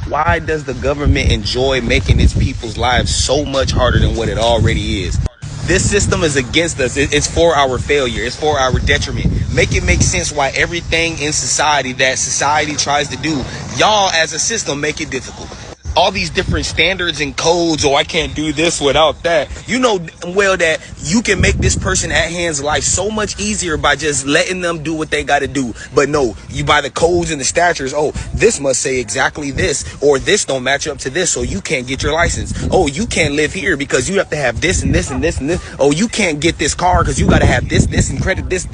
Why does the government enjoy making its people's lives so much harder than what it already is? This system is against us. It's for our failure. It's for our detriment. Make it make sense why everything in society that society tries to do, y'all as a system make it difficult. All these different standards and codes, I can't do this without that. You know well that you can make this person at hand's life so much easier by just letting them do what they got to do. But no, you buy the codes and the statutes. This must say exactly this, or this don't match up to this, so you can't get your license. You can't live here because you have to have this and this and this and this. You can't get this car because you got to have this and credit this.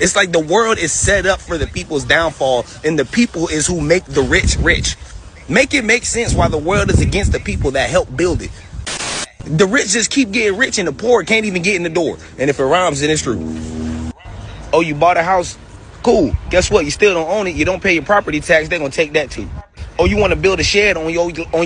It's like the world is set up for the people's downfall, and the people is who make the rich rich. Make it make sense why the world is against the people that help build it. The rich just keep getting rich and the poor can't even get in the door. And if it rhymes, then it's true. You bought a house? Cool. Guess what? You still don't own it. You don't pay your property tax. They're going to take that too. You want to build a shed on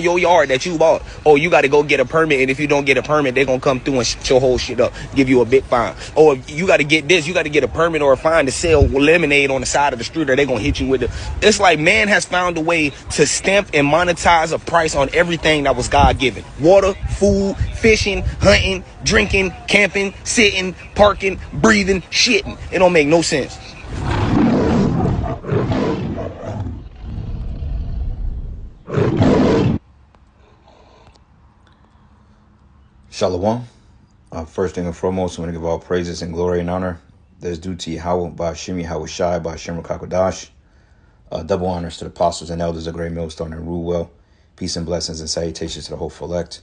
your yard that you bought. You got to go get a permit. And if you don't get a permit, they're going to come through and shut your whole shit up. Give you a big fine. If you got to get this, you got to get a permit or a fine to sell lemonade on the side of the street, or they're going to hit you with it. It's like man has found a way to stamp and monetize a price on everything that was God-given. Water, food, fishing, hunting, drinking, camping, sitting, parking, breathing, shitting. It don't make no sense. Shalom. First thing and foremost, I want to give all praises and glory and honor that's due to Yahweh, Ba'ashim Yahweh Shai, Ba'ashim Rakakodash. Double honors to the apostles and elders of Great Millstone and rule well. Peace and blessings and salutations to the whole elect.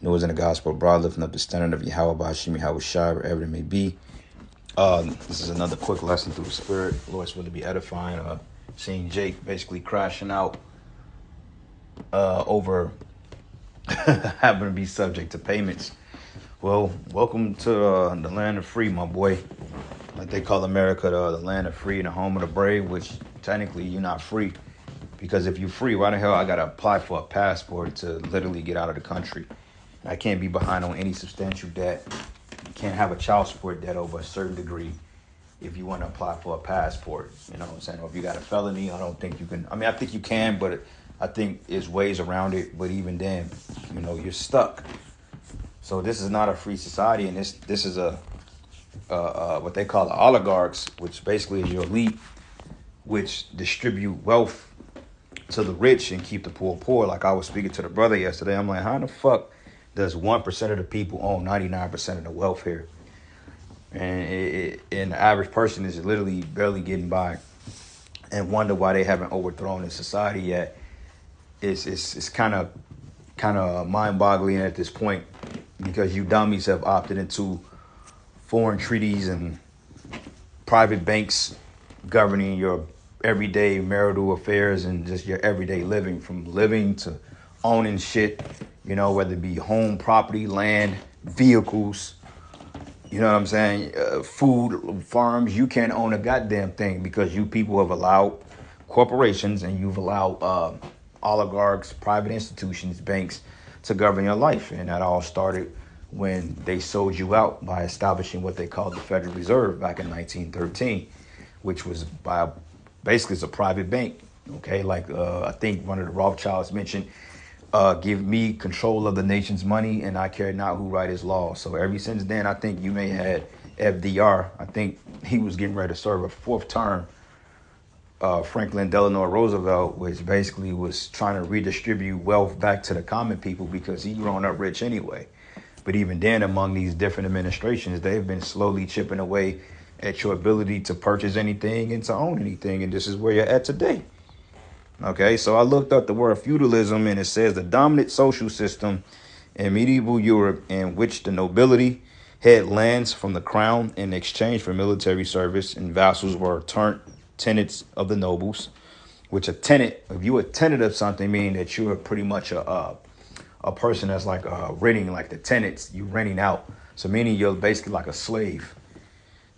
News in the gospel abroad, lifting up the standard of Yahweh, Ba'ashim Yahweh Shai, wherever it may be. This is another quick lesson through the Spirit. Lord's will to be edifying. Seeing Jake basically crashing out over having to be subject to payments. Well, welcome to the land of free, my boy. Like they call America the land of free and the home of the brave, which technically you're not free. Because if you're free, why the hell I got to apply for a passport to literally get out of the country? I can't be behind on any substantial debt. You can't have a child support debt over a certain degree if you want to apply for a passport. You know what I'm saying? Or if you got a felony, I don't think you can. I mean, I think you can, but I think there's ways around it. But even then, you're stuck. So this is not a free society, and this is a what they call the oligarchs, which basically is your elite, which distribute wealth to the rich and keep the poor poor. Like I was speaking to the brother yesterday, I'm like, how the fuck does 1% of the people own 99% of the wealth here? And the average person is literally barely getting by, and wonder why they haven't overthrown the society yet. It's kind of mind-boggling at this point, because you dummies have opted into foreign treaties and private banks governing your everyday marital affairs and just your everyday living, from living to owning shit, whether it be home, property, land, vehicles, you know what I'm saying? Food, farms. You can't own a goddamn thing because you people have allowed corporations and you've allowed oligarchs, private institutions, banks to govern your life. And that all started when they sold you out by establishing what they called the Federal Reserve back in 1913, which was basically it's a private bank. Okay, like I think one of the Rothschilds mentioned, give me control of the nation's money and I care not who write his law. So ever since then, I think you may have had FDR. I think he was getting ready to serve a fourth term. Franklin Delano Roosevelt, which basically was trying to redistribute wealth back to the common people because he grown up rich anyway. But even then, among these different administrations, they've been slowly chipping away at your ability to purchase anything and to own anything. And this is where you're at today. Okay, so I looked up the word feudalism, and it says the dominant social system in medieval Europe in which the nobility had lands from the crown in exchange for military service, and vassals were turned tenants of the nobles. Which a tenant, if you a tenant of something, meaning that you're pretty much a person that's like renting, like the tenants, you renting out. So meaning you're basically like a slave.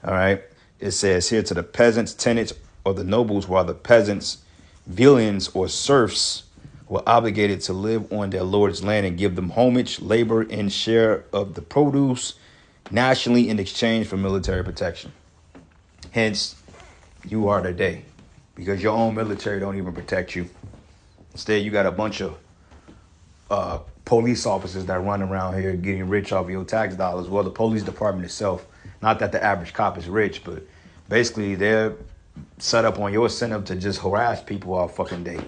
All right. It says here to the peasants, tenants, or the nobles, while the peasants, villeins, or serfs were obligated to live on their Lord's land and give them homage, labor, and share of the produce nationally in exchange for military protection. Hence, you are today, because your own military don't even protect you. Instead, you got a bunch of police officers that run around here getting rich off your tax dollars. Well, the police department itself, not that the average cop is rich, but basically they're set up on your incentive to just harass people all fucking day,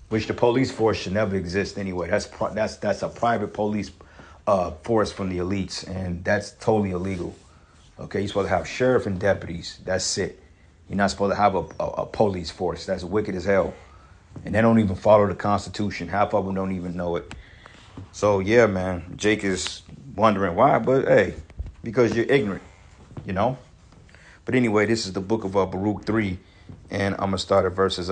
which the police force should never exist anyway. That's a private police force from the elites, and that's totally illegal. Okay, you're supposed to have sheriff and deputies. That's it. You're not supposed to have a police force. That's wicked as hell. And they don't even follow the Constitution. Half of them don't even know it. So, yeah, man, Jake is wondering why, but hey, because you're ignorant, you know? But anyway, this is the book of Baruch 3, and I'm going to start at verses,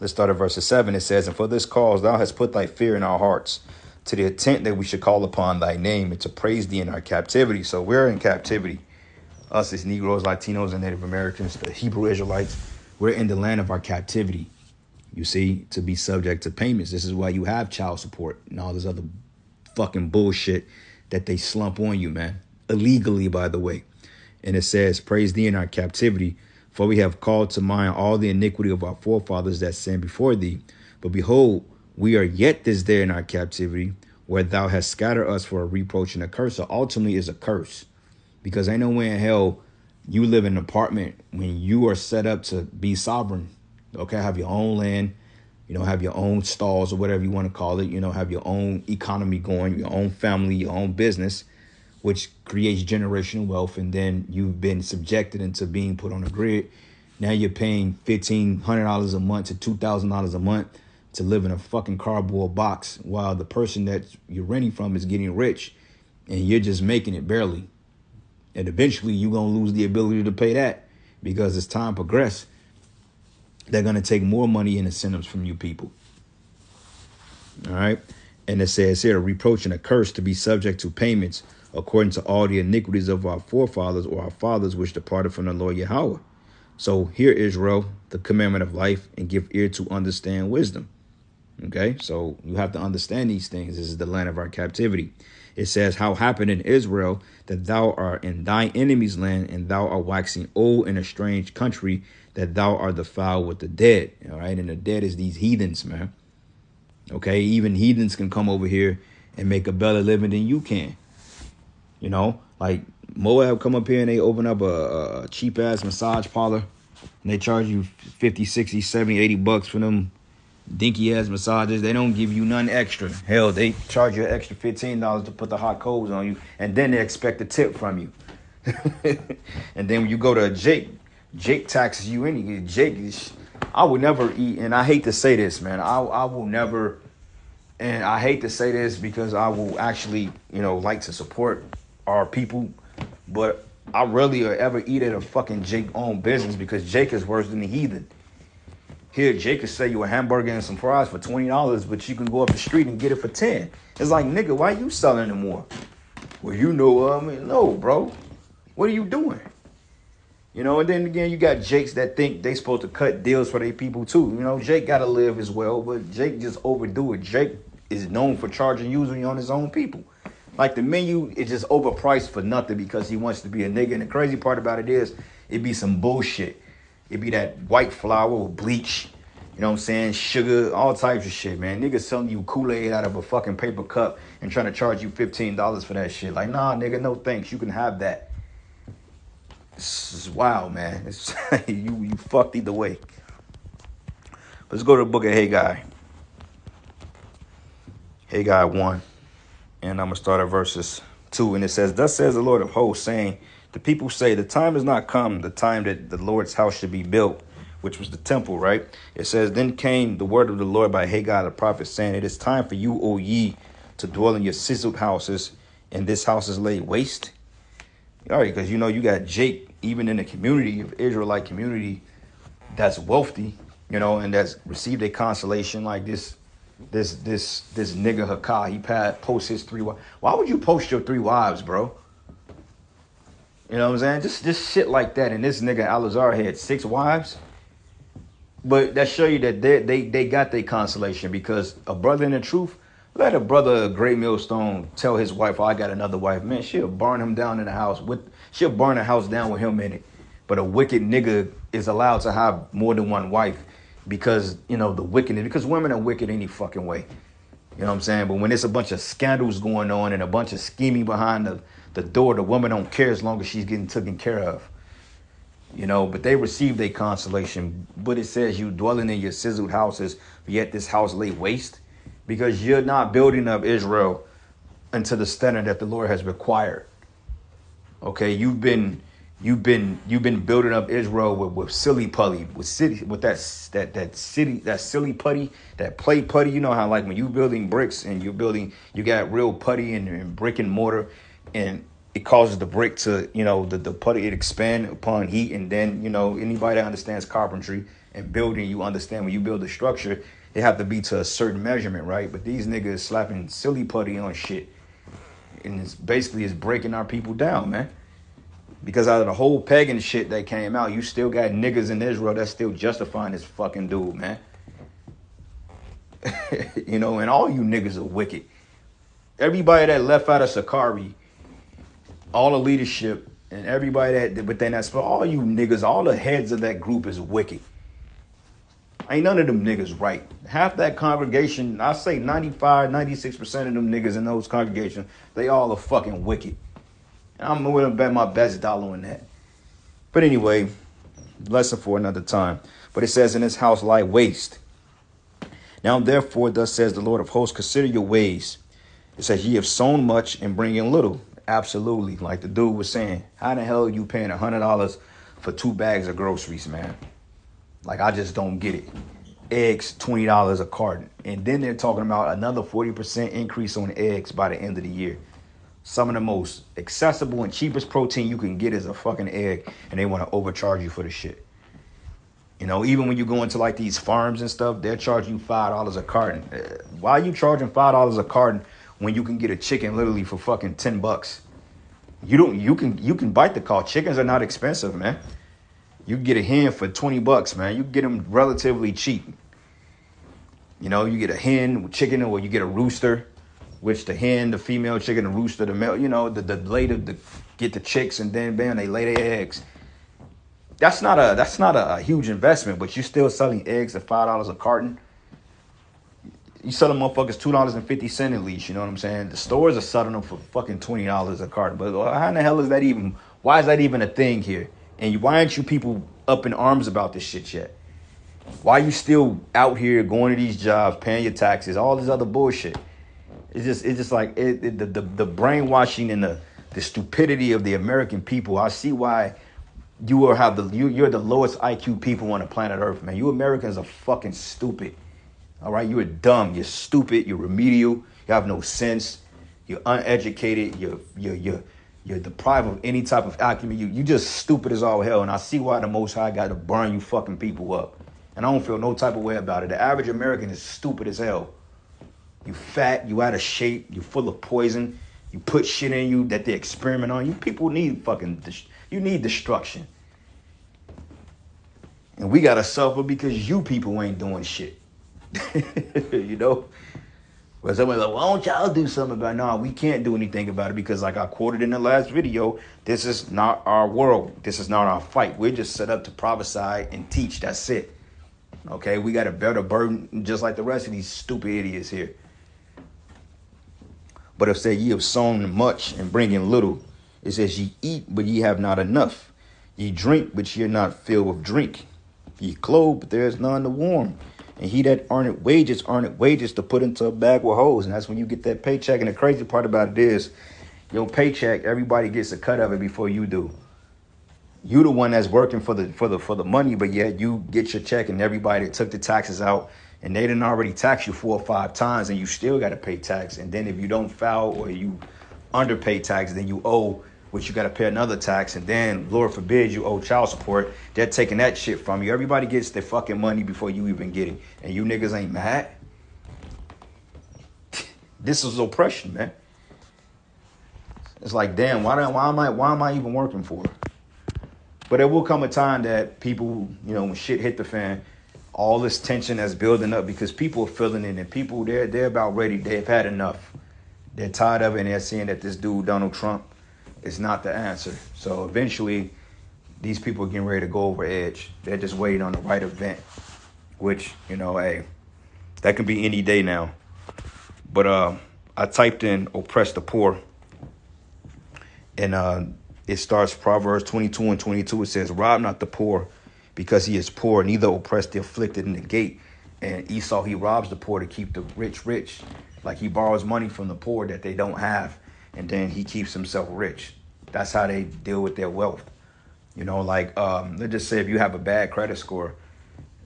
let's start at verses 7. It says, "And for this cause thou hast put thy fear in our hearts, to the intent that we should call upon thy name and to praise thee in our captivity." So we're in captivity. Us as Negroes, Latinos, and Native Americans, the Hebrew Israelites, we're in the land of our captivity, you see, to be subject to payments. This is why you have child support and all this other fucking bullshit that they slump on you, man. Illegally, by the way. And it says, "Praise thee in our captivity, for we have called to mind all the iniquity of our forefathers that sinned before thee. But behold, we are yet this day in our captivity, where thou hast scattered us for a reproach and a curse." So ultimately is a curse, because ain't no way in hell you live in an apartment when you are set up to be sovereign. Okay, have your own land, you know, have your own stalls or whatever you want to call it, you know, have your own economy going, your own family, your own business, which creates generational wealth. And then you've been subjected into being put on a grid. Now you're paying $1,500 a month to $2,000 a month to live in a fucking cardboard box, while the person that you're renting from is getting rich and you're just making it barely. And eventually you're going to lose the ability to pay that, because as time progresses, they're going to take more money and incentives from you people. All right. And it says here, "Reproach and a curse to be subject to payments according to all the iniquities of our forefathers or our fathers which departed from the Lord Yahweh. So hear, Israel, the commandment of life, and give ear to understand wisdom." Okay, so you have to understand these things. This is the land of our captivity. It says, "How happened in Israel that thou art in thy enemy's land, and thou art waxing old in a strange country, that thou art defiled with the dead." All right, and the dead is these heathens, man. Okay, even heathens can come over here and make a better living than you can. You know, like Moab come up here and they open up a cheap ass massage parlor, and they charge you 50, 60, 70, 80 bucks for them dinky ass massages. They don't give you none extra. Hell, they charge you an extra $15 to put the hot coals on you, and then they expect a tip from you. And then when you go to Jake taxes you anyway. I would never eat, and I hate to say this, man. I will never, and I hate to say this because I will actually, you know, like to support our people, but I rarely ever eat at a fucking Jake-owned business, because Jake is worse than the heathen. Here, Jake could sell you a hamburger and some fries for $20, but you can go up the street and get it for $10. It's like, nigga, why you selling them more? Well, you know, no, bro. What are you doing? You know, and then again, you got Jakes that think they supposed to cut deals for their people too. You know, Jake got to live as well, but Jake just overdo it. Jake is known for charging usually on his own people. Like the menu is just overpriced for nothing because he wants to be a nigga. And the crazy part about it is, it be some bullshit. It be that white flour with bleach, you know what I'm saying, sugar, all types of shit, man. Niggas selling you Kool-Aid out of a fucking paper cup and trying to charge you $15 for that shit. Like, nah, nigga, no thanks. You can have that. This is wild, man. It's, you fucked either way. Let's go to the book of Haggai. Haggai 1. And I'm going to start at verses 2. And it says, "Thus says the Lord of hosts, saying, the people say, the time has not come, the time that the Lord's house should be built," which was the temple, right? It says, "Then came the word of the Lord by Haggai the prophet, saying, It is time for you, O ye, to dwell in your sizzled houses, and this house is laid waste." All right, because you know you got Jake, even in the community of Israelite community, that's wealthy, you know, and that's received a consolation like this nigga Hakah. He posts his 3 wives. Why would you post your 3 wives, bro? You know what I'm saying? Just shit like that. And this nigga Alazar had 6 wives. But that show you that they got their consolation, because a brother in the truth, let a brother, a great millstone, tell his wife, "Oh, I got another wife." Man, she'll burn him down in the house she'll burn the house down with him in it. But a wicked nigga is allowed to have more than one wife because, the wickedness, because women are wicked any fucking way. You know what I'm saying? But when there's a bunch of scandals going on and a bunch of scheming behind the door, the woman don't care as long as she's getting taken care of. But they receive their consolation. But it says you dwelling in your sizzled houses, yet this house lay waste, because you're not building up Israel into the standard that the Lord has required. Okay, you've been building up Israel with silly putty, with that silly putty, that play putty. You know how, like, when you building bricks and you got real putty and brick and mortar, and it causes the brick to, the putty, it expand upon heat. And then, anybody that understands carpentry and building, you understand when you build a structure, it have to be to a certain measurement, right? But these niggas slapping silly putty on shit. And it's breaking our people down, man. Because out of the whole pagan shit that came out, you still got niggas in Israel that's still justifying this fucking dude, man. And all you niggas are wicked. Everybody that left out of Sakari, all the leadership and everybody but then that's for all you niggas, all the heads of that group is wicked. Ain't none of them niggas right. Half that congregation, I say 95, 96% of them niggas in those congregations, they all are fucking wicked. And I'm willing to bet my best dollar on that. But anyway, lesson for another time. But it says, in this house lie waste. Now therefore, thus says the Lord of hosts, consider your ways. It says, ye have sown much and bring in little. Absolutely. Like the dude was saying, how the hell are you paying $100 for 2 bags of groceries, man? Like, I just don't get it. Eggs, $20 a carton. And then they're talking about another 40% increase on eggs by the end of the year. Some of the most accessible and cheapest protein you can get is a fucking egg. And they want to overcharge you for the shit. Even when you go into like these farms and stuff, they'll charge you $5 a carton. Why are you charging $5 a carton when you can get a chicken literally for fucking $10? You can bite the cost. Chickens are not expensive, man. You can get a hen for $20, man. You can get them relatively cheap. You get a hen with chicken, or you get a rooster, which the hen, the female chicken, the rooster, the male, the later to get the chicks, and then bam, they lay their eggs. That's not a huge investment, but you're still selling eggs at $5 a carton. You sell them motherfuckers $2.50 at least. You know what I'm saying? The stores are selling them for fucking $20 a carton. But how in the hell is that even? Why is that even a thing here? And why aren't you people up in arms about this shit yet? Why are you still out here going to these jobs, paying your taxes, all this other bullshit? It's just like the brainwashing and the stupidity of the American people. I see why you're the lowest IQ people on the planet Earth, man. You Americans are fucking stupid. All right, you're dumb, you're stupid, you're remedial, you have no sense, you're uneducated, you're deprived of any type of acumen. You just stupid as all hell. And I see why the Most High got to burn you fucking people up. And I don't feel no type of way about it. The average American is stupid as hell. You fat, you out of shape, you full of poison. You put shit in you that they experiment on. You people need you need destruction. And we got to suffer because you people ain't doing shit. But somebody's like, why don't y'all do something about it? No, we can't do anything about it because, like I quoted in the last video, this is not our world. This is not our fight. We're just set up to prophesy and teach. That's it. Okay, we got to bear the burden just like the rest of these stupid idiots here. But it says, ye have sown much and bring in little. It says, ye eat, but ye have not enough. Ye drink, but ye are not filled with drink. Ye clothe, but there is none to warm. And he that earneth wages to put into a bag with holes. And that's when you get that paycheck. And the crazy part about it is, your paycheck, everybody gets a cut of it before you do. You the one that's working for the money, but yet you get your check and everybody that took the taxes out and they didn't already tax you 4 or 5 times and you still got to pay tax. And then if you don't file or you underpay tax, then you owe, which you got to pay another tax. And then, Lord forbid, you owe child support. They're taking that shit from you. Everybody gets their fucking money before you even get it. And you niggas ain't mad. This is oppression, man. It's like, damn, why am I even working for? But there will come a time that people, when shit hit the fan, all this tension that's building up because people are feeling it and people they're about ready. They've had enough. They're tired of it and they're seeing that this dude, Donald Trump, is not the answer. So eventually these people are getting ready to go over edge. They're just waiting on the right event, which, you know, hey, that could be any day now. But I typed in oppress the poor, and it starts Proverbs 22 and 22. It says, rob not the poor because he is poor, neither oppress the afflicted in the gate. And Esau, he robs the poor to keep the rich rich. Like he borrows money from the poor that they don't have, and then he keeps himself rich. That's how they deal with their wealth. You know, like let's just say if you have a bad credit score,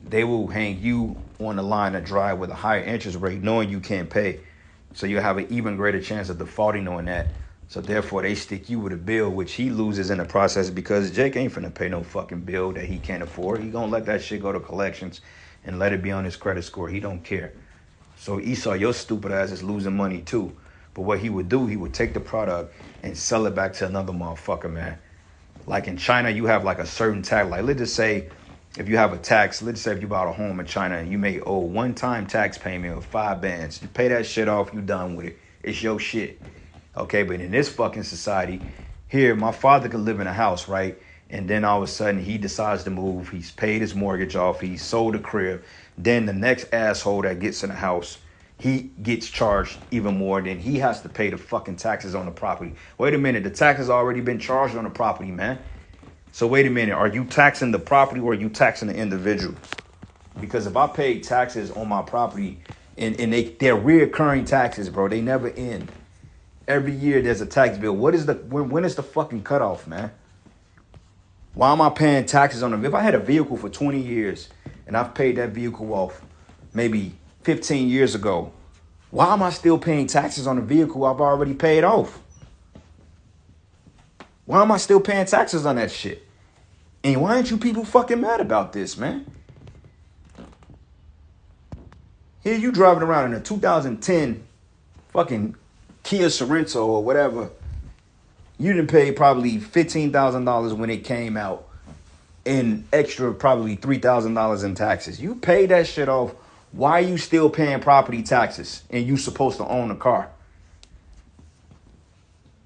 they will hang you on the line of dry with a higher interest rate, knowing you can't pay. So you have an even greater chance of defaulting on that. So therefore, they stick you with a bill, which he loses in the process because Jake ain't finna pay no fucking bill that he can't afford. He gonna let that shit go to collections and let it be on his credit score. He don't care. So Esau, your stupid ass is losing money too. But what he would do, he would take the product and sell it back to another motherfucker, man. Like in China, you have like a certain tax. Like let's just say if you have a tax, let's say if you bought a home in China and you may owe one-time tax payment of 5 bands. You pay that shit off, you done with it. It's your shit. Okay, but in this fucking society, here, my father could live in a house, right? And then all of a sudden, he decides to move. He's paid his mortgage off. He sold a crib. Then the next asshole that gets in the house, he gets charged even more. Then he has to pay the fucking taxes on the property. Wait a minute. The taxes already been charged on the property, man. So wait a minute. Are you taxing the property or are you taxing the individual? Because if I pay taxes on my property and they're reoccurring taxes, bro, they never end. Every year there's a tax bill. When is the fucking cutoff, man? Why am I paying taxes on them? If I had a vehicle for 20 years and I've paid that vehicle off maybe 15 years ago, why am I still paying taxes on a vehicle I've already paid off? Why am I still paying taxes on that shit? And why aren't you people fucking mad about this, man? Here you driving around in a 2010 fucking Kia Sorento or whatever. You didn't pay probably $15,000 when it came out and extra probably $3,000 in taxes. You paid that shit off. Why are you still paying property taxes and you supposed to own a car?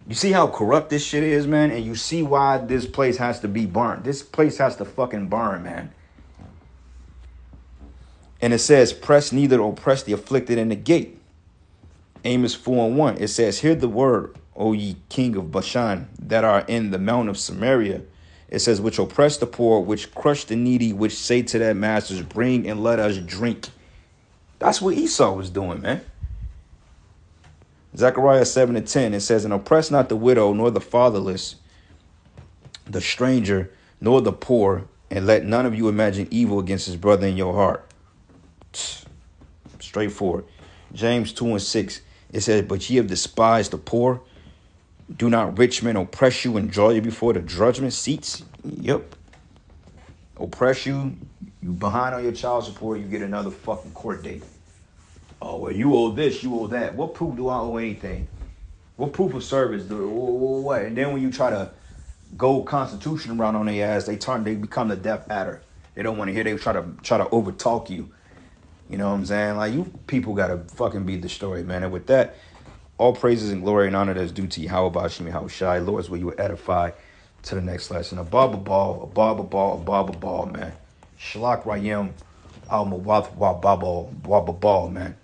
You see how corrupt this shit is, man? And you see why this place has to be burnt. This place has to fucking burn, man. And it says, press neither oppress the afflicted in the gate. Amos 4:1. It says, hear the word, O ye king of Bashan, that are in the mount of Samaria. It says, which oppress the poor, which crush the needy, which say to their masters, bring and let us drink. That's what Esau was doing, man. Zechariah 7:10, it says, and oppress not the widow, nor the fatherless, the stranger, nor the poor, and let none of you imagine evil against his brother in your heart. Straightforward. James 2:6, it says, but ye have despised the poor. Do not rich men oppress you and draw you before the judgment seats? Yep. Oppress you, you behind on your child support, you get another fucking court date. Oh, well, you owe this, you owe that. What proof do I owe anything? What proof of service? What? And then when you try to go constitution around on their ass, they become the deaf adder. They don't want to hear. They try to overtalk you. You know what I'm saying? Like, you people got to fucking be destroyed, man. And with that, all praises and glory and honor that's due to you. How about you, how shy? Lord's will you edify to the next lesson. A barber ball, man. Shalak Rayim al Mawaf wa ball, man.